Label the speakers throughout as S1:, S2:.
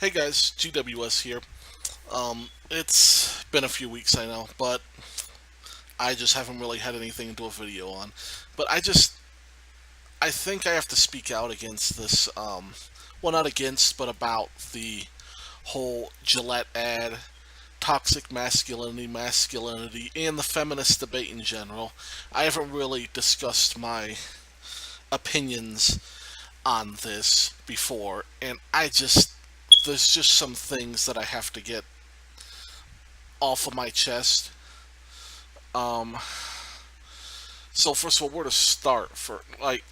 S1: Hey guys, GWS here. It's been a few weeks, I know, but I just haven't really had anything to do a video on. But I think I have to speak out against this, well, not against, but about the whole Gillette ad, toxic masculinity, and the feminist debate in general. I haven't really discussed my opinions on this before, and there's just some things that I have to get off of my chest. Um, so first of all, where to start? For like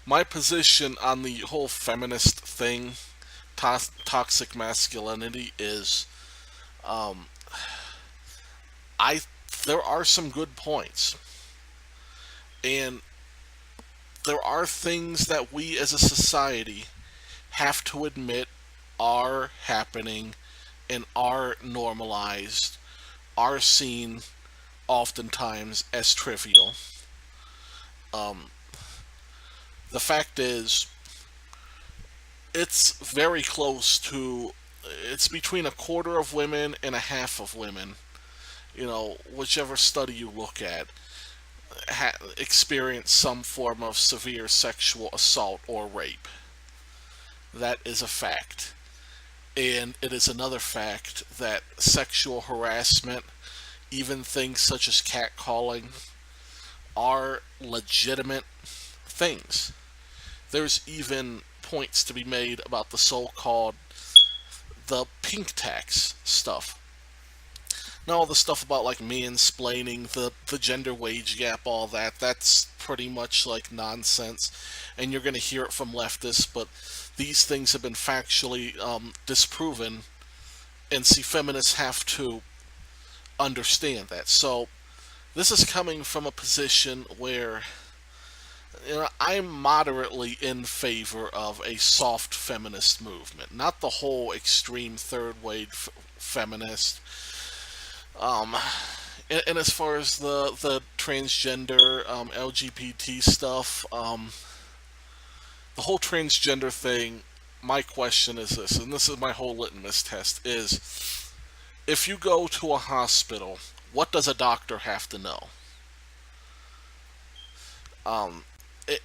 S1: my position on the whole feminist thing, toxic masculinity is, um, I there are some good points, and there are things that we as a society have to admit are happening and are normalized, are seen oftentimes as trivial. Um, the fact is, it's very close to, it's between a quarter of women and a half of women, whichever study you look at, experience some form of severe sexual assault or rape. That is a fact. And it is another fact that sexual harassment, even things such as catcalling, are legitimate things. There's even points to be made about the so-called the pink tax stuff. Now all the stuff about like mansplaining, the gender wage gap, all that's pretty much like nonsense, and you're going to hear it from leftists. But these things have been factually disproven, and see, feminists have to understand that. So this is coming from a position where I'm moderately in favor of a soft feminist movement, not the whole extreme third wave feminist. Um, and as far as the transgender LGBT stuff, the whole transgender thing, my question is this, and this is my whole litmus test: is if you go to a hospital, what does a doctor have to know? Um,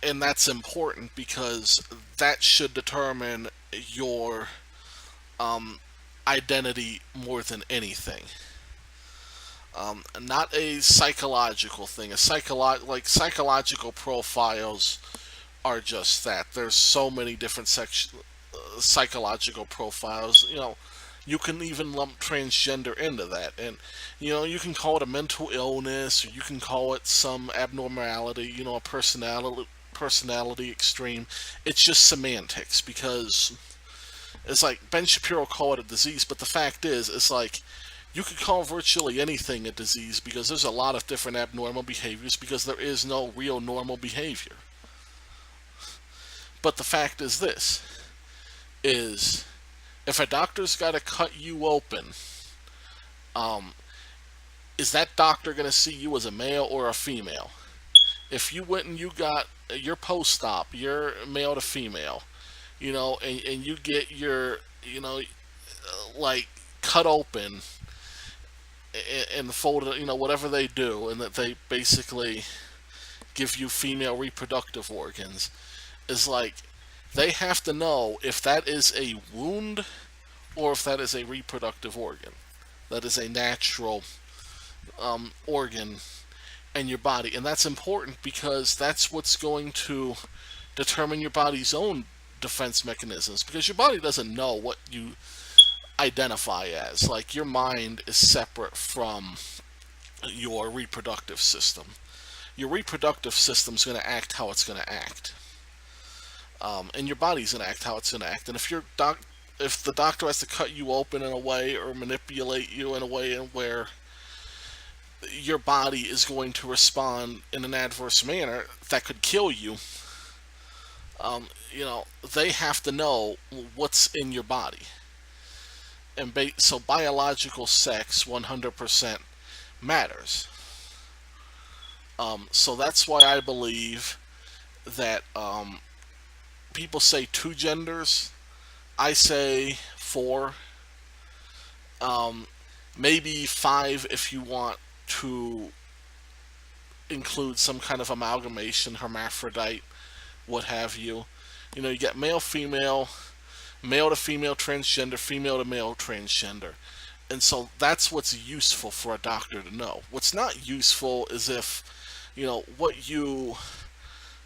S1: and that's important because that should determine your um, identity more than anything. Not a psychological thing. Like psychological profiles are just that. There's so many different psychological profiles. You can even lump transgender into that, and you can call it a mental illness, or you can call it some abnormality. A personality extreme. It's just semantics because it's like Ben Shapiro called it a disease, but the fact is, it's like you could call virtually anything a disease because there's a lot of different abnormal behaviors because there is no real normal behavior. But the fact is this is if a doctor's got to cut you open, um, is that doctor going to see you as a male or a female? If you went and you got your post-op, you're male to female, and you get your, like cut open and folded, whatever they do, and that they basically give you female reproductive organs, is like they have to know if that is a wound or if that is a reproductive organ. That is a natural organ in your body. And that's important because that's what's going to determine your body's own defense mechanisms because your body doesn't know what you identify as. Like your mind is separate from your reproductive system. Your reproductive system's going to act how it's going to act. And your body's going to act how it's going to act. And if the doctor has to cut you open in a way or manipulate you in a way where your body is going to respond in an adverse manner that could kill you, they have to know what's in your body. And so biological sex 100% matters. So that's why I believe that people say two genders. I say 4. Um, Maybe 5 if you want to include some kind of amalgamation, hermaphrodite, what have you. You get male, female, male to female transgender, female to male transgender. And so that's what's useful for a doctor to know. What's not useful is if, what you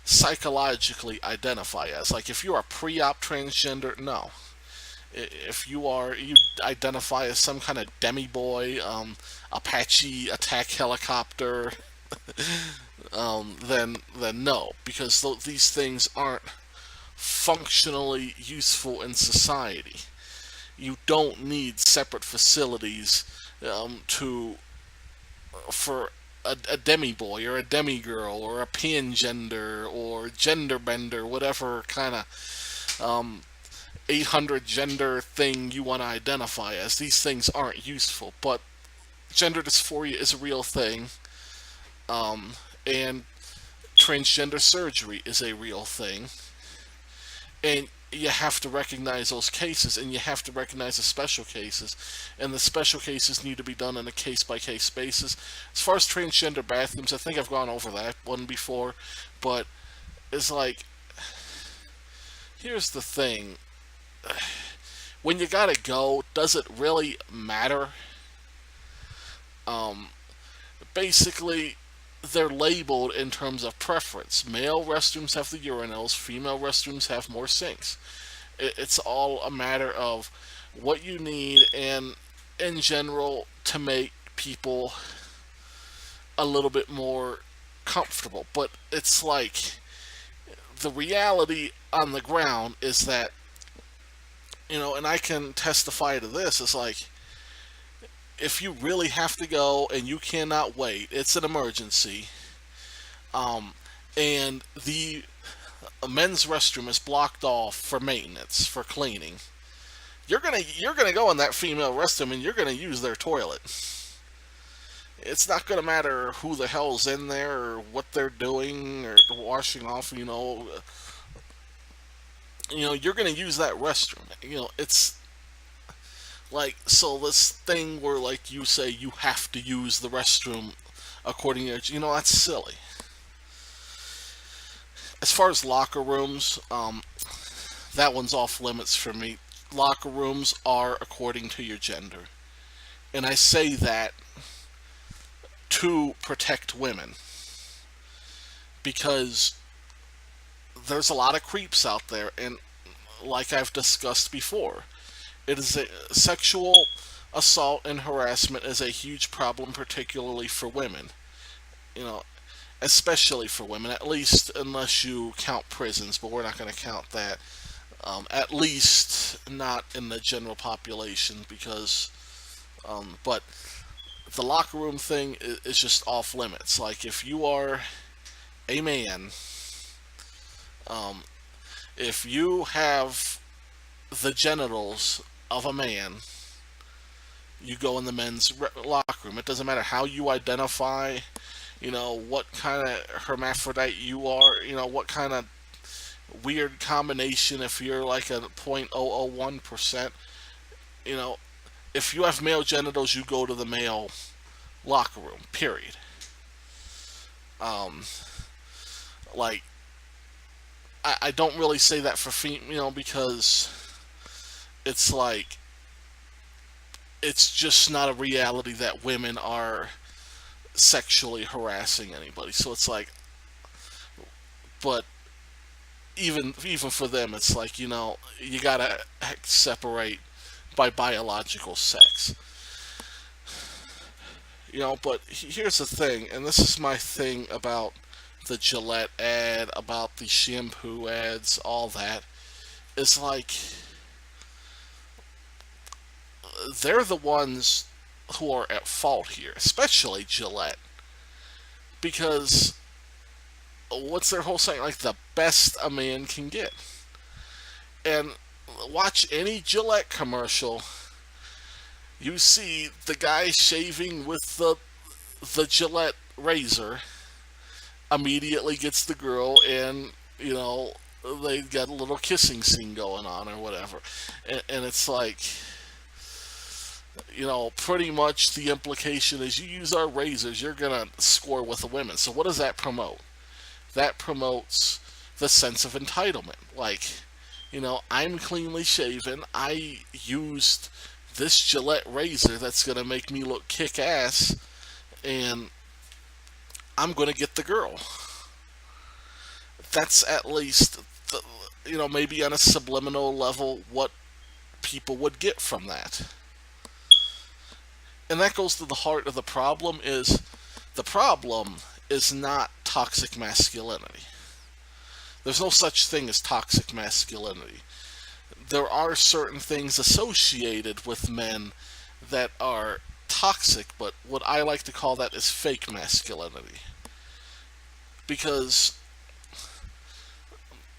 S1: psychologically identify as. Like if you're a pre-op transgender, no. If you identify as some kind of demi boy, Apache attack helicopter, then no, because these things aren't functionally useful in society. You don't need separate facilities to for a demi boy or a demi girl or a pangender or gender bender, whatever kind of 800 gender thing you want to identify as. These things aren't useful, but gender dysphoria is a real thing, and transgender surgery is a real thing, and you have to recognize those cases, and you have to recognize the special cases, and the special cases need to be done on a case-by-case basis. As far as transgender bathrooms, I think I've gone over that one before, but it's like, here's the thing. When you gotta go, does it really matter? Basically, they're labeled in terms of preference. Male restrooms have the urinals, female restrooms have more sinks. It's all a matter of what you need, and in general, to make people a little bit more comfortable. But it's like, the reality on the ground is that, and I can testify to this, it's like, if you really have to go and you cannot wait, it's an emergency, and the men's restroom is blocked off for maintenance, for cleaning, you're gonna go in that female restroom and you're gonna use their toilet. It's not gonna matter who the hell's in there or what they're doing or washing off. You're gonna use that restroom. It's like, so this thing where, like, you say you have to use the restroom according to that's silly. As far as locker rooms, that one's off limits for me. Locker rooms are according to your gender, and I say that to protect women, because there's a lot of creeps out there, and like I've discussed before, sexual assault and harassment is a huge problem, particularly for women. You know, especially for women, at least unless you count prisons, but we're not going to count that. At least not in the general population, because, but the locker room thing is just off limits. Like, if you are a man, if you have the genitals of a man, you go in the men's locker room. It doesn't matter how you identify, what kind of hermaphrodite you are, what kind of weird combination, if you're like a 0.001%, if you have male genitals, you go to the male locker room, period. Like, I don't really say that for female, because it's like, it's just not a reality that women are sexually harassing anybody. So it's like, but even for them, it's like, you gotta separate by biological sex. But here's the thing, and this is my thing about the Gillette ad, about the shampoo ads, all that. It's like, they're the ones who are at fault here, especially Gillette. Because what's their whole saying? Like, the best a man can get. And watch any Gillette commercial, you see the guy shaving with the Gillette razor immediately gets the girl, and they got a little kissing scene going on or whatever, and it's like, pretty much the implication is you use our razors, you're gonna score with the women. So what does that promote? That promotes the sense of entitlement. Like, I'm cleanly shaven. I used this Gillette razor that's gonna make me look kick ass, and I'm gonna get the girl. That's at least, the, maybe on a subliminal level, what people would get from that. And that goes to the heart of the problem. Is the problem is not toxic masculinity. There's no such thing as toxic masculinity. There are certain things associated with men that are toxic, but what I like to call that is fake masculinity. Because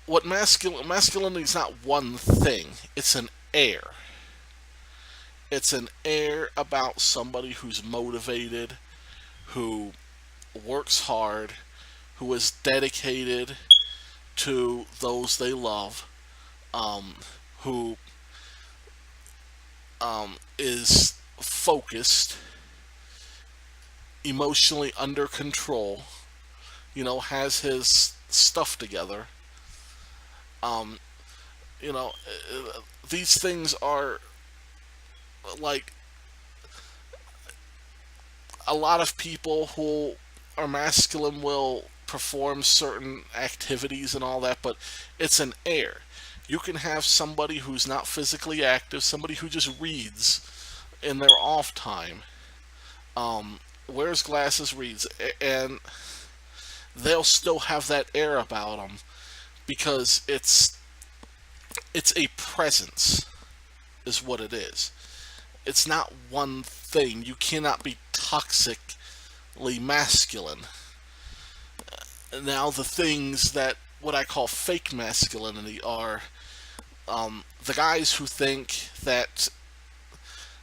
S1: what masculinity is not one thing, it's an air. It's an air about somebody who's motivated, who works hard, who is dedicated to those they love, who is focused, emotionally under control, has his stuff together. Um, these things are like a lot of people who are masculine will perform certain activities and all that, but it's an air. You can have somebody who's not physically active, somebody who just reads in their off time, wears glasses, reads, and they'll still have that air about them because it's a presence, is what it is. It's not one thing. You cannot be toxically masculine. Now, the things that what I call fake masculinity are the guys who think that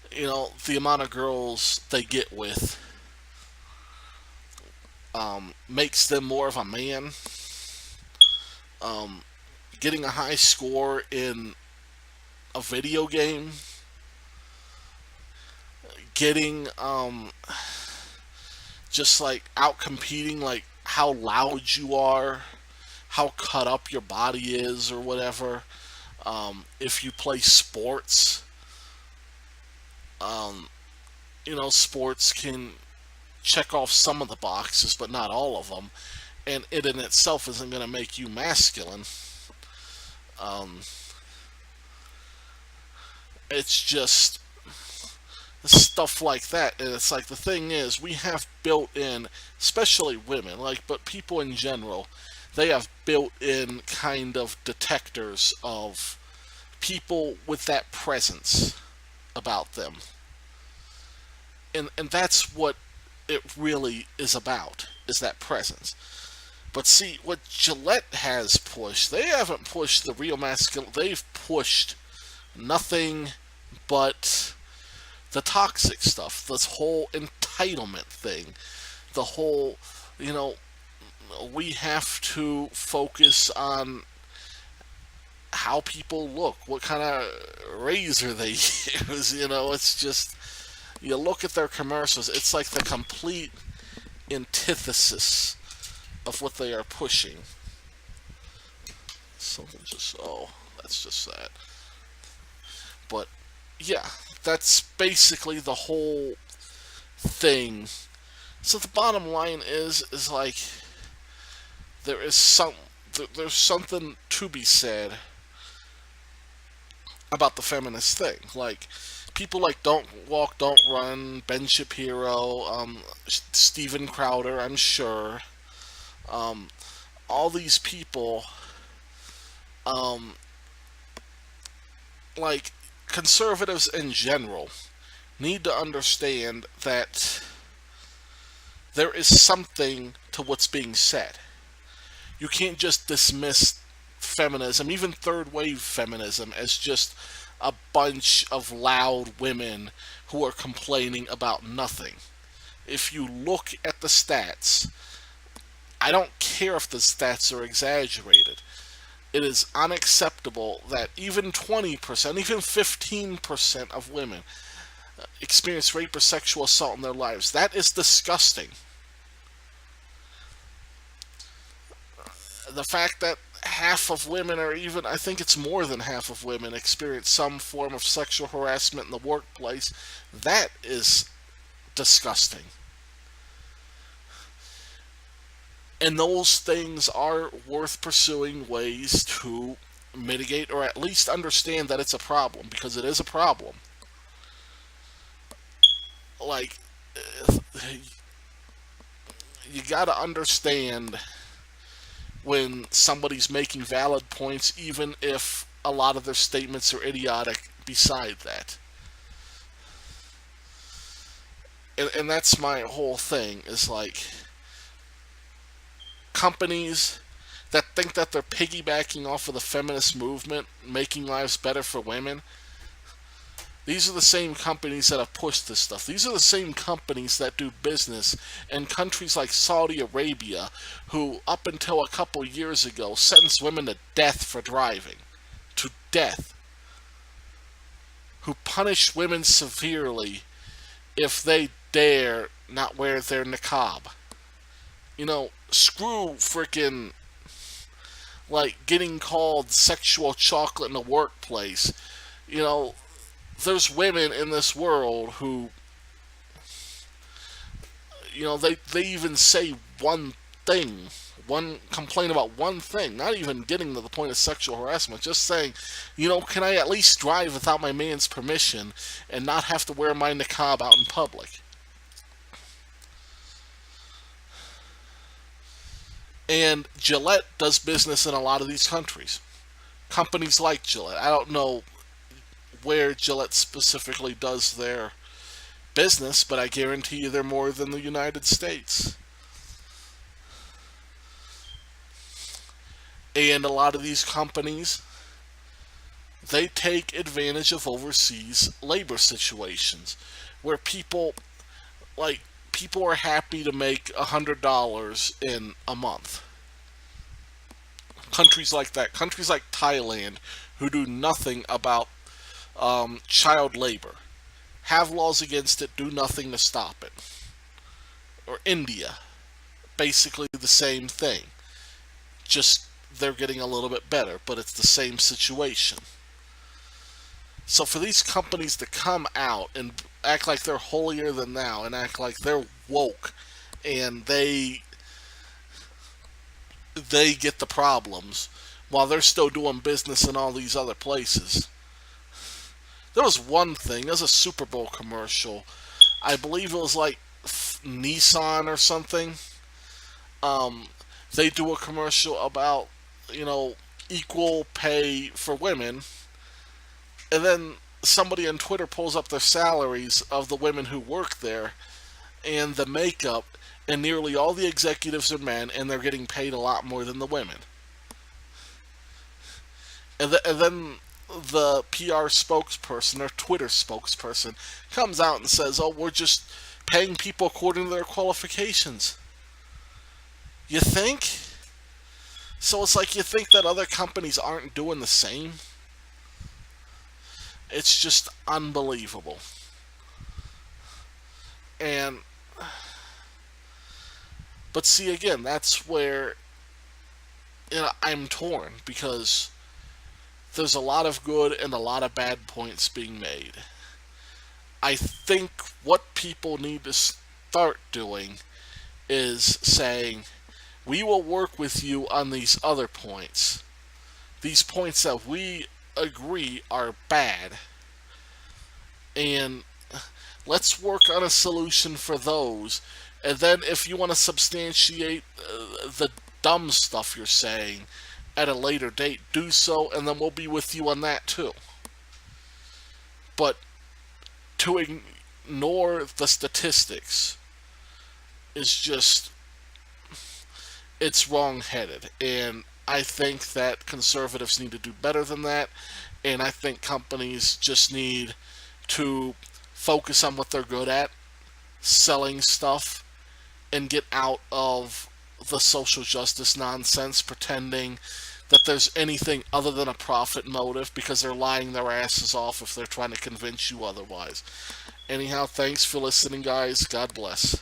S1: the amount of girls they get with makes them more of a man. Um, Getting a high score in a video game, getting just like out competing, like how loud you are, how cut up your body is, or whatever. If you play sports, um, sports can check off some of the boxes, but not all of them, and it in itself isn't going to make you masculine. Um, it's just stuff like that, and it's like the thing is we have built in, especially women, like, but people in general, they have built in kind of detectors of people with that presence about them, and that's what it really is about, is that presence. But see, what Gillette has pushed, they haven't pushed the real masculine, they've pushed nothing but the toxic stuff, this whole entitlement thing, the whole, you know, we have to focus on how people look, what kind of razor they use. It's just, you look at their commercials, it's like the complete antithesis of what they are pushing. Something just, oh, that's just sad. But yeah, that's basically the whole thing. So the bottom line is like there is there's something to be said about the feminist thing. Like people like Don't Walk, Don't Run, Ben Shapiro, Steven Crowder, I'm sure. Um, all these people, um, like conservatives in general, need to understand that there is something to what's being said. You can't just dismiss feminism, even third wave feminism, as just a bunch of loud women who are complaining about nothing. If you look at the stats, I don't care if the stats are exaggerated. It is unacceptable that even 20%, even 15% of women experience rape or sexual assault in their lives. That is disgusting. The fact that half of women, or even I think it's more than half of women, experience some form of sexual harassment in the workplace, that is disgusting. And those things are worth pursuing ways to mitigate or at least understand that it's a problem, because it is a problem. Like, you gotta understand when somebody's making valid points, even if a lot of their statements are idiotic beside that. And that's my whole thing, is like, companies that think that they're piggybacking off of the feminist movement, making lives better for women, these are the same companies that have pushed this stuff. These are the same companies that do business in countries like Saudi Arabia, who, up until a couple years ago, sentenced women to death for driving. To death. Who punish women severely if they dare not wear their niqab. Screw freaking, like, getting called sexual chocolate in the workplace. There's women in this world who, they even say one thing, one complaint about one thing, not even getting to the point of sexual harassment, just saying, can I at least drive without my man's permission and not have to wear my niqab out in public? And Gillette does business in a lot of these countries. Companies like Gillette. I don't know where Gillette specifically does their business, but I guarantee you they're more than the United States. And a lot of these companies, they take advantage of overseas labor situations where people are happy to make $100 in a month. Countries like that, countries like Thailand, who do nothing about child labor, have laws against it, do nothing to stop it. Or India, basically the same thing. Just they're getting a little bit better, but it's the same situation. So for these companies to come out and act like they're holier than thou and act like they're woke and they get the problems while they're still doing business in all these other places. There was one thing, there was a Super Bowl commercial. I believe it was like Nissan or something. They do a commercial about, equal pay for women. And then somebody on Twitter pulls up their salaries of the women who work there and the makeup, and nearly all the executives are men, and they're getting paid a lot more than the women. And then the PR spokesperson or Twitter spokesperson comes out and says, "Oh, we're just paying people according to their qualifications." You think? So it's like you think that other companies aren't doing the same? It's just unbelievable. And but see, again, that's where I'm torn, because there's a lot of good and a lot of bad points being made. I think what people need to start doing is saying, we will work with you on these other points. These points that we agree are bad. And let's work on a solution for those. And then if you want to substantiate the dumb stuff you're saying at a later date, do so, and then we'll be with you on that too. But to ignore the statistics is just, it's wrong-headed. And I think that conservatives need to do better than that, and I think companies just need to focus on what they're good at, selling stuff, and get out of the social justice nonsense, pretending that there's anything other than a profit motive, because they're lying their asses off if they're trying to convince you otherwise. Anyhow, thanks for listening, guys. God bless.